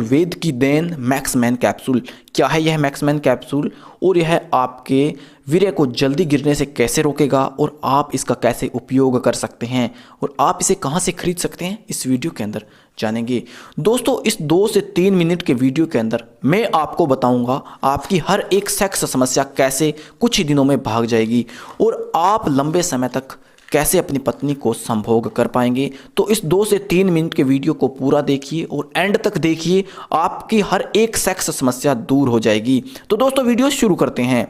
आयुर्वेद की then मैक्समैन capsule. क्या है यह मैक्समैन कैप्सूल और यह आपके वीर्य को जल्दी गिरने से कैसे रोकेगा और आप इसका कैसे उपयोग कर सकते हैं और आप इसे कहां से खरीद सकते हैं, इस वीडियो के अंदर जानेंगे। दोस्तों, इस 2 से 3 मिनट के वीडियो के अंदर मैं आपको बताऊंगा आपकी हर एक सेक्स समस्या कैसे कुछ ही दिनों में भाग जाएगी और आप लंबे समय तक कैसे अपनी पत्नी को संभोग कर पाएंगे। तो इस 2 से 3 मिनट के वीडियो को पूरा देखिए और एंड तक देखिए, आपकी हर एक सेक्स समस्या दूर हो जाएगी। तो दोस्तों, वीडियो शुरू करते हैं।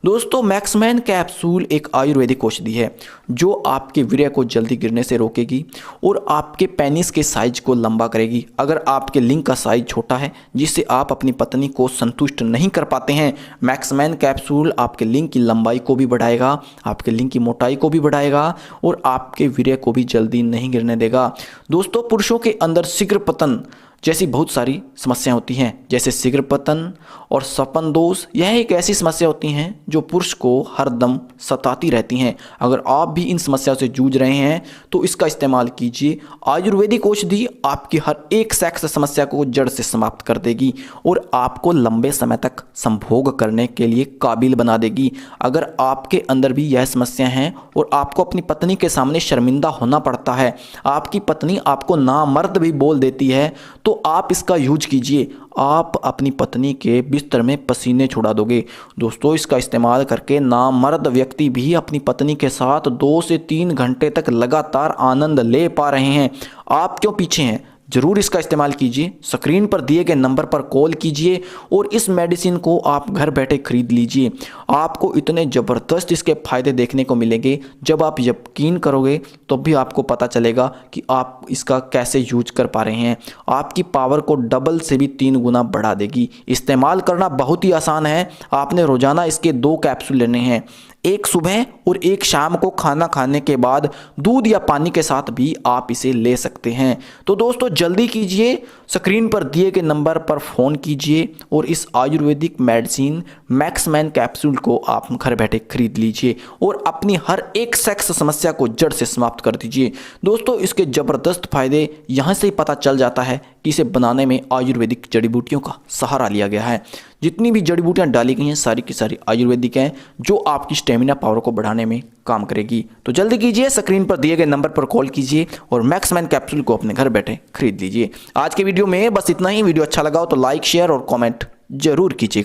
दोस्तों, मैक्समैन कैप्सूल एक आयुर्वेदिक औषधि है जो आपके वीर्य को जल्दी गिरने से रोकेगी और आपके पेनिस के साइज को लंबा करेगी। अगर आपके लिंग का साइज छोटा है जिससे आप अपनी पत्नी को संतुष्ट नहीं कर पाते हैं, मैक्समैन कैप्सूल आपके लिंग की लंबाई को भी बढ़ाएगा, आपके लिंग की मोटाई को भी बढ़ाएगा और आपके वीर्य को भी जल्दी नहीं गिरने देगा। दोस्तों, पुरुषों के अंदर शीघ्र पतन जैसी बहुत सारी समस्याएं होती हैं, जैसे शीघ्र पतन और स्वपन दोष। यह एक ऐसी समस्या होती हैं जो पुरुष को हरदम सताती रहती हैं। अगर आप भी इन समस्याओं से जूझ रहे हैं तो इसका इस्तेमाल कीजिए। आयुर्वेदिक औषधि आपकी हर एक सेक्स समस्या को जड़ से समाप्त कर देगी और आपको लंबे समय तक संभोग करने के लिए काबिल बना देगी। अगर आपके अंदर भी यह समस्या है और आपको अपनी पत्नी के सामने शर्मिंदा होना पड़ता है, आपकी पत्नी आपको नामर्द भी बोल देती है, तो आप इसका यूज कीजिए। आप अपनी पत्नी के बिस्तर में पसीने छुड़ा दोगे। दोस्तों, इसका इस्तेमाल करके नामर्द व्यक्ति भी अपनी पत्नी के साथ 2 से 3 घंटे तक लगातार आनंद ले पा रहे हैं। आप क्यों पीछे हैं? जरूर इसका इस्तेमाल कीजिए। स्क्रीन पर दिए गए नंबर पर कॉल कीजिए और इस मेडिसिन को आप घर बैठे खरीद लीजिए। आपको इतने ज़बरदस्त इसके फ़ायदे देखने को मिलेंगे, जब आप यकीन करोगे तो भी आपको पता चलेगा कि आप इसका कैसे यूज कर पा रहे हैं। आपकी पावर को डबल से भी 3 गुना बढ़ा देगी। इस्तेमाल करना बहुत ही आसान है। आपने रोज़ाना इसके 2 कैप्सूल लेने हैं, एक सुबह और एक शाम को खाना खाने के बाद दूध या पानी के साथ भी आप इसे ले सकते हैं। तो दोस्तों, जल्दी कीजिए, स्क्रीन पर दिए गए नंबर पर फ़ोन कीजिए और इस आयुर्वेदिक मेडिसिन मैक्समैन कैप्सूल को आप घर बैठे खरीद लीजिए और अपनी हर एक सेक्स समस्या को जड़ से समाप्त कर दीजिए। दोस्तों, इसके ज़बरदस्त फायदे यहाँ से ही पता चल जाता है कि इसे बनाने में आयुर्वेदिक जड़ी बूटियों का सहारा लिया गया है। जितनी भी जड़ी बूटियाँ डाली गई हैं सारी की सारी आयुर्वेदिक हैं, जो आपकी स्टेमिना पावर को बढ़ाने में काम करेगी। तो जल्दी कीजिए, स्क्रीन पर दिए गए नंबर पर कॉल कीजिए और मैक्समैन कैप्सूल को अपने घर बैठे खरीद लीजिए। आज के वीडियो में बस इतना ही। वीडियो अच्छा लगा हो तो लाइक, शेयर और कमेंट जरूर कीजिएगा।